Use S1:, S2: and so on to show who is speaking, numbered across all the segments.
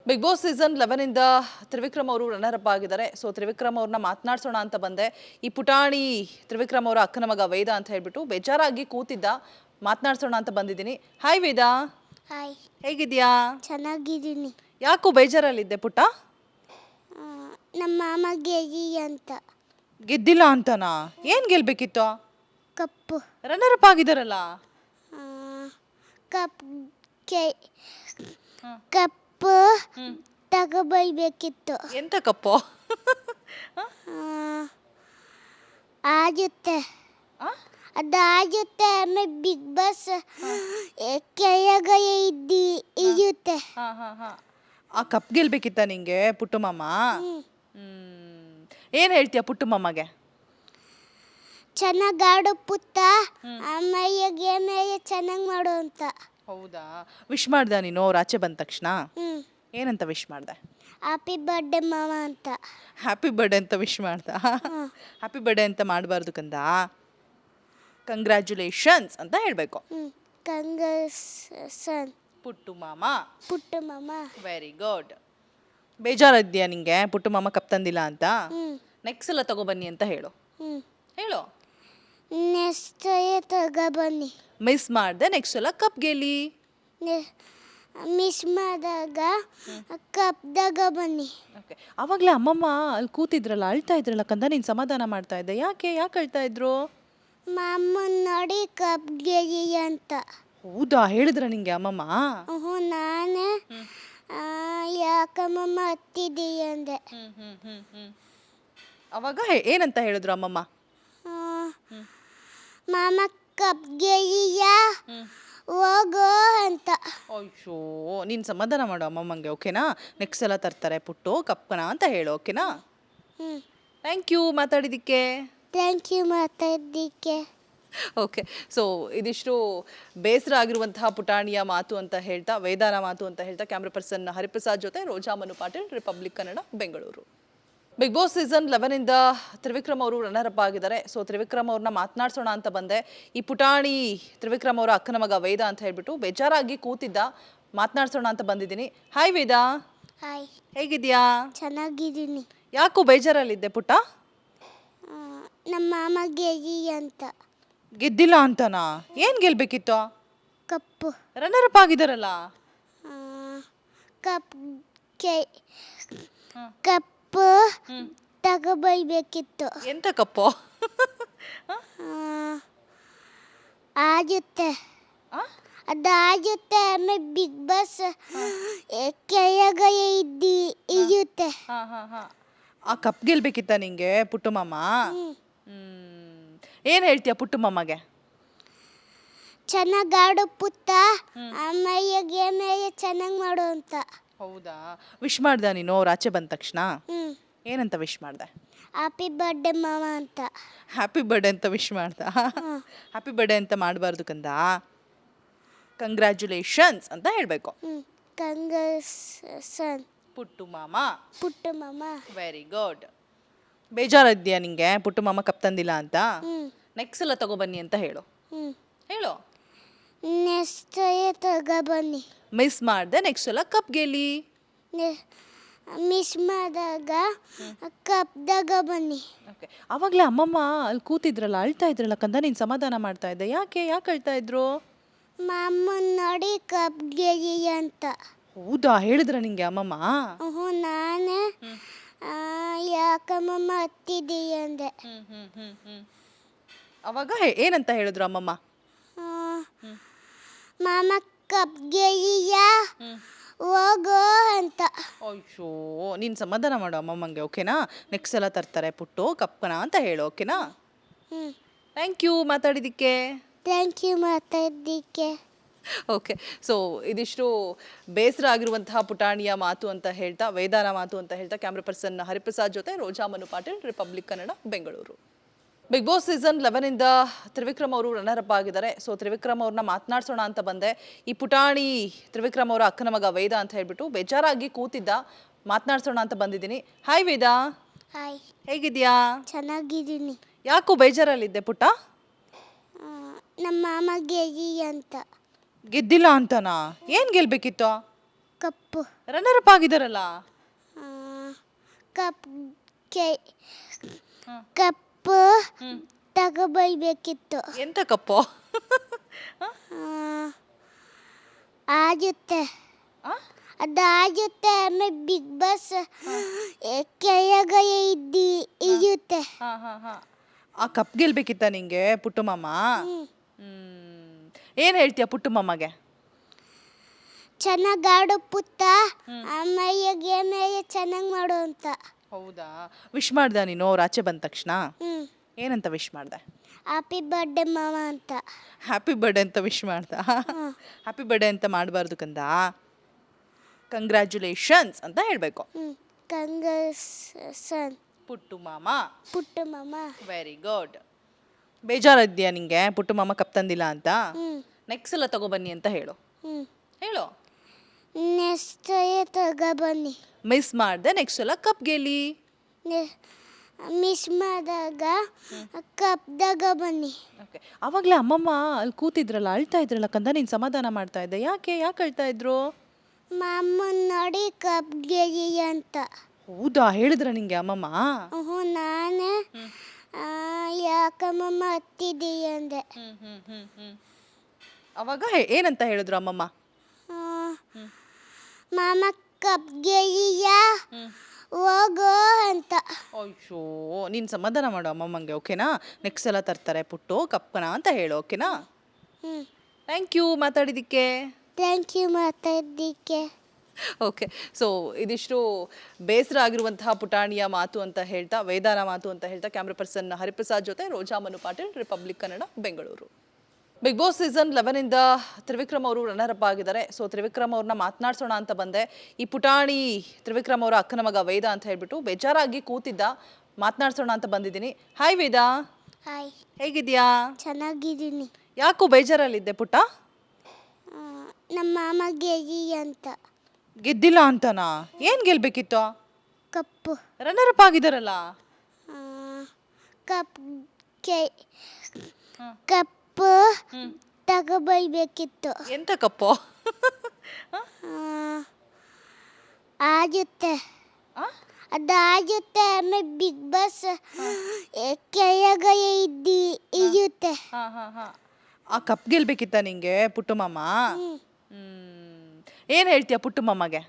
S1: Big Boss season 11 ಇಂದ ತ್ರಿವಿಕ್ರಮ್ ಅವರು runner up ಆಗಿದ್ದಾರೆ. ಸೊ ತ್ರಿವಿಕ್ರಮ್ ಅವ್ರನ್ನ ಮಾತನಾಡ್ಸೋಣ ಅಂತ ಬಂದೆ. ಈ ಪುಟಾಣಿ ತ್ರಿವಿಕ್ರಮ್ ಅವರ ಅಕ್ಕನ ಮಗ ವೇದ ಅಂತ ಹೇಳ್ಬಿಟ್ಟು ಬೇಜಾರಾಗಿ ಕೂತಿದ್ದ. ಮಾತನಾಡ್ಸೋಣ ಅಂತ ಬಂದಿದ್ದೀನಿ. ಹಾಯ್ ವೇದ,
S2: ಹಾಯ್,
S1: ಹೇಗಿದ್ಯಾ?
S2: ಚೆನ್ನಾಗಿದ್ದೀನಿ.
S1: ಯಾಕೋ ಬೇಜಾರಲ್ಲಿದ್ದೆ ಪುಟ್ಟ?
S2: ನಮ್ಮ ಮಾಮ ಗೆಗಿ ಅಂತ.
S1: ಗೆದ್ದಿಲ್ಲ ಅಂತನಾ? ಏನ್ ಗೆಲ್ಬೇಕಿತ್ತು?
S2: ಕಪ್ಪು.
S1: ರನ್ನರ್ ಅಪ್ ಆಗಿದಾರಲ್ಲ.
S2: ಕಪ್ ಕಪ್ಪು ತಗೋಬರ್ಬೇಕಿತ್ತು.
S1: ಎಂತ ಕಪ್ಪು?
S2: ಆಗುತ್ತೆ, ಅದಾಗುತ್ತೆ. ಆಮೇಲೆ ಬಿಗ್ ಬಾಸ್ ಕೆಳಗೆ ಇರುತ್ತೆ.
S1: ಆ ಕಪ್ ಗೆಲ್ಬೇಕಿತ್ತ ನಿಂಗೆ ಪುಟ್ಟು ಮಾಮ? ಏನ್ ಹೇಳ್ತೀಯ ಪುಟ್ಟು ಮಾಮಗೆ?
S2: ಚೆನ್ನಾಗಿ ಆಡು ಪುತ್ತ, ಆಮೇಲೆ ಗೇಮ್ ಚೆನ್ನಾಗಿ ಮಾಡು ಅಂತ.
S1: ಹೌದಾ? ವಿಶ್ ಮಾಡ್ದ ನೀನು ಅವ್ರು ಆಚೆ ಬಂದ ತಕ್ಷಣ? ಏನಂತ ವಿಶ್ ಮಾಡ್ದೆ?
S2: ಹ್ಯಾಪಿ ಬರ್ಡೇ ಮಾಮ ಅಂತ.
S1: ಹ್ಯಾಪಿ ಬರ್ಡೇ ಅಂತ ವಿಶ್ ಮಾಡ್ದ? ಹ್ಯಾಪಿ ಬರ್ಡೇ ಅಂತ ಮಾಡಬಾರ್ದು ಕಂದ, ಕಂಗ್ರ್ಯಾಚುಲೇಷನ್ಸ್ ಅಂತ ಹೇಳಬೇಕು.
S2: ಕಂಗ್ರಾಟ್ಸ್
S1: ಪುಟ್ಟು ಮಾಮ.
S2: ಪುಟ್ಟು ಮಾಮ.
S1: Very good. ಬೇಜಾರಿದ್ಯಾ ನಿಂಗೆ ಪುಟ್ಟು ಮಾಮ ಕಪ್ ತಂದಿಲ್ಲ ಅಂತ? ನೆಕ್ಸ್ಟ್ ಎಲ್ಲ ತಗೊಬನ್ನಿ ಅಂತ ಹೇಳು. ಹೇಳು.
S2: ನೆಕ್ಸ್ಟ್ ತಗೊಬನ್ನಿ.
S1: ಮಿಸ್ ಮಾಡ್ದೆ ನೆಕ್ಸ್ಟ್ ಎಲ್ಲ ಕಪ್ ಗೆಲ್ಲಿ.
S2: ಮಿಸ್ ಮಾಡಿದಾಗ ಕಪ್ದಾಗ ಬನ್ನಿ.
S1: ಓಕೆ. ಆವಾಗಲೇ ಅಮ್ಮಮ್ಮ ಅಲ್ಲಿ ಕೂತಿದ್ರಲ್ಲ, ಅಳ್ತಾ ಇದ್ರಲ್ಲ ಕಂದ, ನೀನು ಸಮಾಧಾನ ಮಾಡ್ತಾ ಇದ್ದೆ. ಯಾಕೆ ಅಳ್ತಾ ಇದ್ರು?
S2: ಮಾಮನ್ ನೋಡಿ ಕಪ್ ಗೆಗಿ ಅಂತ.
S1: ಹೌದಾ? ಹೇಳಿದ್ರ ನಿಂಗೆ ಅಮ್ಮಮ್ಮ?
S2: ನಾನು ಯಾಕಮ್ಮಮ್ಮ ಹತ್ತಿದ್ದೀಯ ಅಂದೆ.
S1: ಅವಾಗ ಏನಂತ ಹೇಳಿದ್ರು ಅಮ್ಮಮ್ಮ?
S2: ಮಾಮ ಕಪ್ ಗೆಗಿಯ ಹೋಗೋ ಅಂತ.
S1: ಅಯ್ಯೋ, ನೀನು ಸಮಾಧಾನ ಮಾಡು ಅಮ್ಮಮ್ಮಂಗೆ, ಓಕೆನಾ? ನೆಕ್ಸ್ಟ್ ಎಲ್ಲ ತರ್ತಾರೆ ಪುಟ್ಟು ಕಪ್ಕನ ಅಂತ ಹೇಳು, ಓಕೆನಾ? ಥ್ಯಾಂಕ್ ಯು ಮಾತಾಡಿದ್ದಕ್ಕೆ.
S2: ಥ್ಯಾಂಕ್ ಯು ಮಾತಾಡಿದ್ದಕ್ಕೆ.
S1: ಓಕೆ. ಸೊ ಇದಿಷ್ಟು ಬೇಸರ ಆಗಿರುವಂತಹ ಪುಟಾಣಿಯ ಮಾತು ಅಂತ ಹೇಳ್ತಾ, ವೇದಾನ ಮಾತು ಅಂತ ಹೇಳ್ತಾ, ಕ್ಯಾಮ್ರಾ ಪರ್ಸನ್ ಹರಿಪ್ರಸಾದ್ ಜೊತೆ Roja Manu Patil, Republic Kannada, Bengaluru. Bigg Boss season 11 ಇಂದ ತ್ರಿವಿಕ್ರಮ್ ಅವರು ರನ್ನರ್ ಅಪ್ ಆಗಿದ್ದಾರೆ. ಸೊ ತ್ರಿವಿಕ್ರಮ್ ಅವ್ರನ್ನ ಮಾತನಾಡ್ಸೋಣ ಅಂತ ಬಂದೆ. ಈ ಪುಟಾಣಿ ತ್ರಿವಿಕ್ರಮ್ ಅವರ ಅಕ್ಕನ ಮಗ ವೇದ ಅಂತ ಹೇಳ್ಬಿಟ್ಟು ಬೇಜಾರಾಗಿ ಕೂತಿದ್ದ. ಮಾತನಾಡ್ಸೋಣ ಅಂತ ಬಂದಿದ್ದೀನಿ. ಹಾಯ್ ವೇದ.
S2: ಹಾಯ್,
S1: ಹೇಗಿದ್ಯಾ?
S2: ಚೆನ್ನಾಗಿದ್ದೀನಿ.
S1: ಯಾಕೋ ಬೇಜಾರಲ್ಲಿದ್ದೆ ಪುಟ್ಟ?
S2: ನಮ್ಮ ಮಾಮ ಗೆಗಿ ಅಂತ.
S1: ಗೆದ್ದಿಲ್ಲ ಅಂತನಾ? ಏನ್ ಗೆಲ್ಬೇಕಿತ್ತು?
S2: ಕಪ್ಪು.
S1: ರನ್ನರ್ ಅಪ್ ಆಗಿದಾರಲ್ಲ.
S2: ಕಪ್ ಕಪ್ಪು ತಗೋಬರ್ಬೇಕಿತ್ತು.
S1: ಎಂತ ಕಪ್ಪು?
S2: ಆಗುತ್ತೆ, ಅದಾಗುತ್ತೆ. ಆಮೇಲೆ ಬಿಗ್ ಬಾಸ್ ಕೆಳಗೆ ಇರುತ್ತೆ.
S1: ಆ ಕಪ್ ಗೆಲ್ಬೇಕಿತ್ತ ನಿಂಗೆ ಪುಟ್ಟು ಮಾಮ? ಏನ್ ಹೇಳ್ತೀಯ ಪುಟ್ಟು ಮಾಮಗೆ?
S2: ಚೆನ್ನಾಗಿ ಆಡು ಪುತ್ತ, ಆಮೇಲೆ ಗೇಮ್ ಚೆನ್ನಾಗಿ ಮಾಡು ಅಂತ.
S1: ಹೌದಾ? ವಿಶ್ ಮಾಡ್ದ ನೀನು ಅವ್ರು ಆಚೆ ಬಂದ ತಕ್ಷಣ? ಏನಂತ ವಿಶ್ ಮಾಡ್ದೆ?
S2: ಹ್ಯಾಪಿ ಬರ್ಡೇ ಮಾಮ ಅಂತ.
S1: ಹ್ಯಾಪಿ ಬರ್ಡೇ ಅಂತ ವಿಶ್ ಮಾಡ್ದ? ಹ್ಯಾಪಿ ಬರ್ಡೇ ಅಂತ ಮಾಡಬಾರ್ದು ಕಂದ, ಕಂಗ್ರ್ಯಾಚುಲೇಷನ್ಸ್ ಅಂತ ಹೇಳಬೇಕು.
S2: ಕಂಗ್ರಾಟ್ಸ್
S1: ಪುಟ್ಟು ಮಾಮ.
S2: ಪುಟ್ಟು ಮಾಮ.
S1: Very good. ಬೇಜಾರಿದ್ಯಾ ನಿಂಗೆ ಪುಟ್ಟು ಮಾಮ ಕಪ್ ತಂದಿಲ್ಲ ಅಂತ? ನೆಕ್ಸ್ಟ್ ಎಲ್ಲ ತಗೊಬನ್ನಿ ಅಂತ ಹೇಳು. ಹೇಳು.
S2: ನೆಕ್ಸ್ಟ್ ತಗೊಬನ್ನಿ.
S1: ಮಿಸ್ ಮಾಡ್ದೆ ನೆಕ್ಸ್ಟ್ ಎಲ್ಲ ಕಪ್ ಗೆಲ್ಲಿ.
S2: ಮಿಸ್ ಮಾಡಿದಾಗ ಕಪ್ದಾಗ ಬನ್ನಿ.
S1: ಓಕೆ. ಆವಾಗಲೇ ಅಮ್ಮಮ್ಮ ಅಲ್ಲಿ ಕೂತಿದ್ರಲ್ಲ, ಅಳ್ತಾ ಇದ್ರಲ್ಲ ಕಂದ, ನೀನು ಸಮಾಧಾನ ಮಾಡ್ತಾ ಇದ್ದೆ. ಯಾಕೆ ಅಳ್ತಾ ಇದ್ರು?
S2: ಮಾಮನ್ ನೋಡಿ ಕಪ್ ಗೆಗಿ ಅಂತ.
S1: ಹೌದಾ? ಹೇಳಿದ್ರ ನಿಂಗೆ ಅಮ್ಮಮ್ಮ?
S2: ನಾನು ಯಾಕಮ್ಮಮ್ಮ ಹತ್ತಿದ್ದೀಯ ಅಂದೆ.
S1: ಅವಾಗ ಏನಂತ ಹೇಳಿದ್ರು ಅಮ್ಮಮ್ಮ?
S2: ಮಾಮ ಕಪ್ ಗೆಗಿಯ ಹೋಗೋ ಅಂತ.
S1: ಅಯ್ಯೋ, ನೀನು ಸಮಾಧಾನ ಮಾಡು ಅಮ್ಮಮ್ಮಂಗೆ, ಓಕೆನಾ? ನೆಕ್ಸ್ಟ್ ಎಲ್ಲ ತರ್ತಾರೆ ಪುಟ್ಟು ಕಪ್ಕನ ಅಂತ ಹೇಳು, ಓಕೆನಾ? ಥ್ಯಾಂಕ್ ಯು ಮಾತಾಡಿದ್ದಕ್ಕೆ.
S2: ಥ್ಯಾಂಕ್ ಯು ಮಾತಾಡಿದ್ದಕ್ಕೆ.
S1: ಓಕೆ. ಸೊ ಇದಿಷ್ಟು ಬೇಸರ ಆಗಿರುವಂತಹ ಪುಟಾಣಿಯ ಮಾತು ಅಂತ ಹೇಳ್ತಾ, ವೇದಾನ ಮಾತು ಅಂತ ಹೇಳ್ತಾ, ಕ್ಯಾಮ್ರಾ ಪರ್ಸನ್ ಹರಿಪ್ರಸಾದ್ ಜೊತೆ Roja Manu Patil, Republic Kannada, Bengaluru. Bigg Boss season 11 ಇಂದ ತ್ರಿವಿಕ್ರಮ್ ಅವರು ರನ್ನರ್ ಅಪ್ ಆಗಿದ್ದಾರೆ. ಸೊ ತ್ರಿವಿಕ್ರಮ್ ಅವ್ರನ್ನ ಮಾತನಾಡ್ಸೋಣ ಅಂತ ಬಂದೆ. ಈ ಪುಟಾಣಿ ತ್ರಿವಿಕ್ರಮ್ ಅವರ ಅಕ್ಕನ ಮಗ ವೇದ ಅಂತ ಹೇಳ್ಬಿಟ್ಟು ಬೇಜಾರಾಗಿ ಕೂತಿದ್ದ. ಮಾತನಾಡ್ಸೋಣ ಅಂತ ಬಂದಿದ್ದೀನಿ. ಹಾಯ್ ವೇದ.
S2: ಹಾಯ್,
S1: ಹೇಗಿದ್ಯಾ?
S2: ಚೆನ್ನಾಗಿದ್ದೀನಿ.
S1: ಯಾಕೋ ಬೇಜಾರಲ್ಲಿದ್ದೆ ಪುಟ್ಟ?
S2: ನಮ್ಮ ಮಾಮ ಗೆಗಿ ಅಂತ.
S1: ಗೆದ್ದಿಲ್ಲ ಅಂತನಾ? ಏನ್ ಗೆಲ್ಬೇಕಿತ್ತು?
S2: Cup
S1: runner up ಆಗಿದಾರಲ್ಲ.
S2: ಆ, ಕಪ್ ಕೆ
S1: ಹ್ಮ್.
S2: ಕಪ್ಪು ತಗೋಬರ್ಬೇಕಿತ್ತು.
S1: ಎಂತ ಕಪ್ಪು?
S2: ಆಗುತ್ತೆ
S1: ಆ?
S2: ಅದು ಆಗುತ್ತೆ. ಆಮೇಲೆ ಬಿಗ್ ಬಾಸ್ ಕೆಳಗೆ ಇರುತ್ತೆ.
S1: ಹಾ ಹಾ ಹಾ. ಆ ಕಪ್ ಗೆಲ್ಬೇಕಿತ್ತ ನಿಂಗೆ ಪುಟ್ಟು ಮಾಮ? ಏನ್ ಹೇಳ್ತೀಯ ಪುಟ್ಟು ಮಾಮಗೆ?
S2: ಚೆನ್ನಾಗಿ ಆಡು ಪುತ್ತ, ಆಮೇಲೆ ಗೇಮ್ ಚೆನ್ನಾಗಿ ಮಾಡು ಅಂತ.
S1: ಹೌದಾ? ವಿಶ್ ಮಾಡ್ದ ನೀನು ಅವ್ರು ಆಚೆ ಬಂದ ತಕ್ಷಣ?
S2: ಹ್ಞೂ
S1: ಏನಂತ ವಿಶ್ ಮಾಡ್ದೆ?
S2: ಹ್ಯಾಪಿ ಬರ್ಡೇ ಮಾವ ಅಂತ.
S1: ಹ್ಯಾಪಿ ಬರ್ಡೇ ಅಂತ ವಿಶ್ ಮಾಡ್ದ? ಹ್ಯಾಪಿ ಬರ್ಡೇ ಅಂತ ಮಾಡಬಾರ್ದು ಕಂದ, ಕಂಗ್ರ್ಯಾಚುಲೇಷನ್ಸ್ ಅಂತ ಹೇಳಬೇಕು.
S2: ಕಂಗ್ರೇಸನ್
S1: ಪುಟ್ಟು ಮಾಮ.
S2: ಪುಟ್ಟು ಮಾಮ.
S1: Very good. ಬೇಜಾರಿದ್ಯಾ ನಿಂಗೆ ಪುಟ್ಟು ಮಾಮ ಕಪ್ ತಂದಿಲ್ಲ ಅಂತ? ನೆಕ್ಸ್ಟ್ ಸಲ ತಗೊಬನ್ನಿ ಅಂತ ಹೇಳು. ಹೇಳು.
S2: ನೆಕ್ಸ್ಟ್ ತಗೊಬನ್ನಿ.
S1: ಮಿಸ್ ಮಾಡ್ದೆ ನೆಕ್ಸ್ಟ್ ಸಲ ಕಪ್ ಗೆಲ್ಲಿ.
S2: ಮಿಸ್ ಮಾಡಿದಾಗ ಕಪ್ದಾಗ ಬನ್ನಿ.
S1: ಓಕೆ. ಆವಾಗಲೇ ಅಮ್ಮಮ್ಮ ಅಲ್ಲಿ ಕೂತಿದ್ರಲ್ಲ, ಅಳ್ತಾ ಇದ್ರಲ್ಲ ಕಂದ, ನೀನು ಸಮಾಧಾನ ಮಾಡ್ತಾ ಇದ್ದೆ. ಯಾಕೆ ಅಳ್ತಾ ಇದ್ರು?
S2: ಮಾಮನ್ ನೋಡಿ ಕಪ್ ಗೆಲ್ಲಿ ಅಂತ.
S1: ಹೌದಾ? ಹೇಳಿದ್ರ ನಿಂಗೆ ಅಮ್ಮಮ್ಮ?
S2: ಹ್ಞೂ ನಾನೇ ಯಾಕಮ್ಮಮ್ಮ ಹತ್ತಿದ್ದೀಯ ಅಂದೆ.
S1: ಅವಾಗ ಏನಂತ ಹೇಳಿದ್ರು ಅಮ್ಮಮ್ಮ?
S2: ಮಾಮ ಕಪ್ ಗೆಲ್ಲಿಯ ಹೋಗೋ ಅಂತ.
S1: ಅಯ್ಯೋ, ನೀನು ಸಮಾಧಾನ ಮಾಡು ಅಮ್ಮಮ್ಮಂಗೆ, ಓಕೆನಾ? ನೆಕ್ಸ್ಟ್ ಸಲ ತರ್ತಾರೆ ಪುಟ್ಟು ಕಪ್ಪನ ಅಂತ ಹೇಳು, ಓಕೆನಾ? ಥ್ಯಾಂಕ್ ಯು ಮಾತಾಡಿದ್ದಕ್ಕೆ.
S2: ಥ್ಯಾಂಕ್ ಯು ಮಾತಾಡಿದ್ದಕ್ಕೆ.
S1: ಓಕೆ. ಸೊ ಇದಿಷ್ಟು ಬೇಸರ ಆಗಿರುವಂತಹ ಪುಟಾಣಿಯ ಮಾತು ಅಂತ ಹೇಳ್ತಾ, ವೇದಾನ ಮಾತು ಅಂತ ಹೇಳ್ತಾ ಕ್ಯಾಮ್ರಾ ಪರ್ಸನ್ ಹರಿಪ್ರಸಾದ್ ಜೊತೆ Roja Manu Patil, Republic Kannada, Bengaluru. Bigg Boss season 11ಇಂದ ತ್ರಿವಿಕ್ರಮ್ ಅವರು ರನ್ನರ್ ಅಪ್ ಆಗಿದ್ದಾರೆ. ಸೊ ತ್ರಿವಿಕ್ರಮ್ ಅವ್ರನ್ನ ಮಾತನಾಡ್ಸೋಣ ಅಂತ ಬಂದೆ. ಈ ಪುಟಾಣಿ ತ್ರಿವಿಕ್ರಮ್ ಅವರ ಅಕ್ಕನ ಮಗ ವೇದ ಅಂತ ಹೇಳ್ಬಿಟ್ಟು ಬೇಜಾರಾಗಿ ಕೂತಿದ್ದ, ಮಾತನಾಡ್ಸೋಣ ಅಂತ ಬಂದಿದ್ದೀನಿ. ಹಾಯ್ ವೇದ,
S2: ಹಾಯ್,
S1: ಹೇಗಿದ್ಯಾ?
S2: ಚೆನ್ನಾಗಿದ್ದೀನಿ.
S1: ಯಾಕೋ ಬೇಜಾರಲ್ಲಿದ್ದೆ ಪುಟ್ಟ?
S2: ನಮ್ಮ ಮಾಮ ಗೆಲ್ಲಿ ಅಂತ.
S1: ಗೆದ್ದಿಲ್ಲ ಅಂತನಾ? ಏನು ಗೆಲ್ಬೇಕಿತ್ತು?
S2: ಕಪ್ಪು
S1: ರನ್ನರ್ ಅಪ್ ಆಗಿದಾರಲ್ಲ.
S2: ಕಪ್ ಕೆ ಕಪ್ಪು ತಗೋಬರ್ಬೇಕಿತ್ತು.
S1: ಎಂತ ಕಪ್ಪು?
S2: ಆಗುತ್ತೆ
S1: ಆ?
S2: ಅದು ಆಗುತ್ತೆ. ಆಮೇಲೆ ಬಿಗ್ ಬಾಸ್ ಕೆಳಗೆ ಇರುತ್ತೆ.
S1: ಹಾ ಹಾ ಹಾ. ಆ ಕಪ್ ಗೆಲ್ಬೇಕಿತ್ತ ನಿಂಗೆ ಪುಟ್ಟು ಮಾಮ? ಏನ್ ಹೇಳ್ತೀಯ ಪುಟ್ಟು ಮಾಮಗೆ?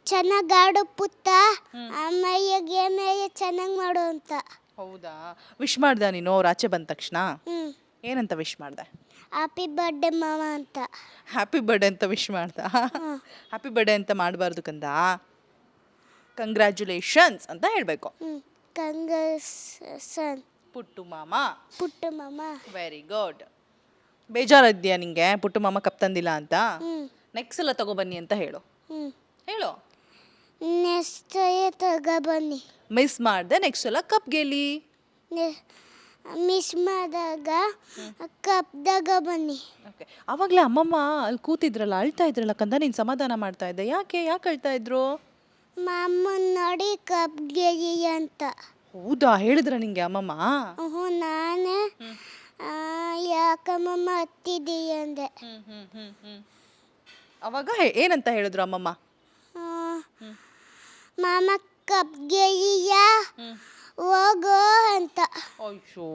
S2: ಚೆನ್ನಾಗಿ ಆಡು ಪುತ್ತ, ಆಮೇಲೆ ಗೇಮ್ ಚೆನ್ನಾಗಿ ಮಾಡು ಅಂತ.
S1: ಹೌದಾ? ವಿಶ್ ಮಾಡ್ದ ನೀನು ಅವ್ರು ಆಚೆ ಬಂದ ತಕ್ಷಣ?
S2: ಹ್ಞೂ
S1: ಏನಂತ ವಿಶ್ ಮಾಡ್ದೆ?
S2: ಹ್ಯಾಪಿ ಬರ್ಡೇ ಮಾವ ಅಂತ.
S1: ಹ್ಯಾಪಿ ಬರ್ಡೇ ಅಂತ ವಿಶ್ ಮಾಡ್ದ? ಹ್ಯಾಪಿ ಬರ್ಡೇ ಅಂತ ಮಾಡಬಾರ್ದು ಕಂದ, ಕಂಗ್ರ್ಯಾಚುಲೇಷನ್ಸ್ ಅಂತ ಹೇಳಬೇಕು.
S2: ಕಂಗ್ರೇಸನ್
S1: ಪುಟ್ಟು ಮಾಮ.
S2: ಪುಟ್ಟು ಮಾಮ.
S1: Very good. ಬೇಜಾರಿದ್ಯಾ ನಿಂಗೆ ಪುಟ್ಟು ಮಾಮ ಕಪ್ ತಂದಿಲ್ಲ ಅಂತ? ನೆಕ್ಸ್ಟ್ ಸಲ ತಗೊಬನ್ನಿ ಅಂತ ಹೇಳು. ಹೇಳು.
S2: ನೆಕ್ಸ್ಟ್ ತಗೊಬನ್ನಿ.
S1: ಮಿಸ್ ಮಾಡ್ದೆ ನೆಕ್ಸ್ಟ್ ಸಲ ಕಪ್ ಗೆಲ್ಲಿ.
S2: ಮಿಸ್ ಮಾಡಿದಾಗ ಕಪ್ದಾಗ ಬನ್ನಿ.
S1: ಓಕೆ. ಆವಾಗಲೇ ಅಮ್ಮಮ್ಮ ಅಲ್ಲಿ ಕೂತಿದ್ರಲ್ಲ, ಅಳ್ತಾ ಇದ್ರಲ್ಲ ಕಂದ, ನೀನು ಸಮಾಧಾನ ಮಾಡ್ತಾ ಇದ್ದೆ. ಯಾಕೆ ಅಳ್ತಾ ಇದ್ರು?
S2: ಮಾಮನ್ ನೋಡಿ ಕಪ್ ಗೆಲ್ಲಿ ಅಂತ.
S1: ಹೌದಾ? ಹೇಳಿದ್ರ ನಿಂಗೆ ಅಮ್ಮಮ್ಮ?
S2: ಹ್ಞೂ ನಾನೇ ಯಾಕಮ್ಮಮ್ಮ ಹತ್ತಿದ್ದೀಯ ಅಂದೆ.
S1: ಅವಾಗ ಏನಂತ ಹೇಳಿದ್ರು ಅಮ್ಮಮ್ಮ?
S2: ಮಾಮ ಕಪ್ ಗೆಲ್ಲಿಯ ಹೋಗೋ ಅಂತ.
S1: ಅಯ್ಯೋ,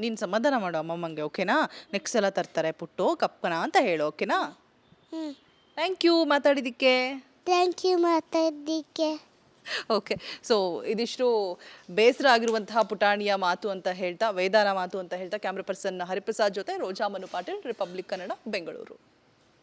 S1: ನೀನು ಸಮಾಧಾನ ಮಾಡು ಅಮ್ಮಮ್ಮಂಗೆ, ಓಕೆನಾ? ನೆಕ್ಸ್ಟ್ ಸಲ ತರ್ತಾರೆ ಪುಟ್ಟು ಕಪ್ಪನ ಅಂತ ಹೇಳು, ಓಕೆನಾ? ಥ್ಯಾಂಕ್ ಯು ಮಾತಾಡಿದ್ದಕ್ಕೆ.
S2: ಥ್ಯಾಂಕ್ ಯು ಮಾತಾಡಿದ್ದಕ್ಕೆ.
S1: ಓಕೆ. ಸೊ ಇದಿಷ್ಟು ಬೇಸರ ಆಗಿರುವಂತಹ ಪುಟಾಣಿಯ ಮಾತು ಅಂತ ಹೇಳ್ತಾ, ವೇದಾನ ಮಾತು ಅಂತ ಹೇಳ್ತಾ ಕ್ಯಾಮ್ರಾ ಪರ್ಸನ್ ಹರಿಪ್ರಸಾದ್ ಜೊತೆ ರೋಜಾ ಮನು ಪಾಟೀಲ್, ರಿಪಬ್ಲಿಕ್ ಕನ್ನಡ, ಬೆಂಗಳೂರು.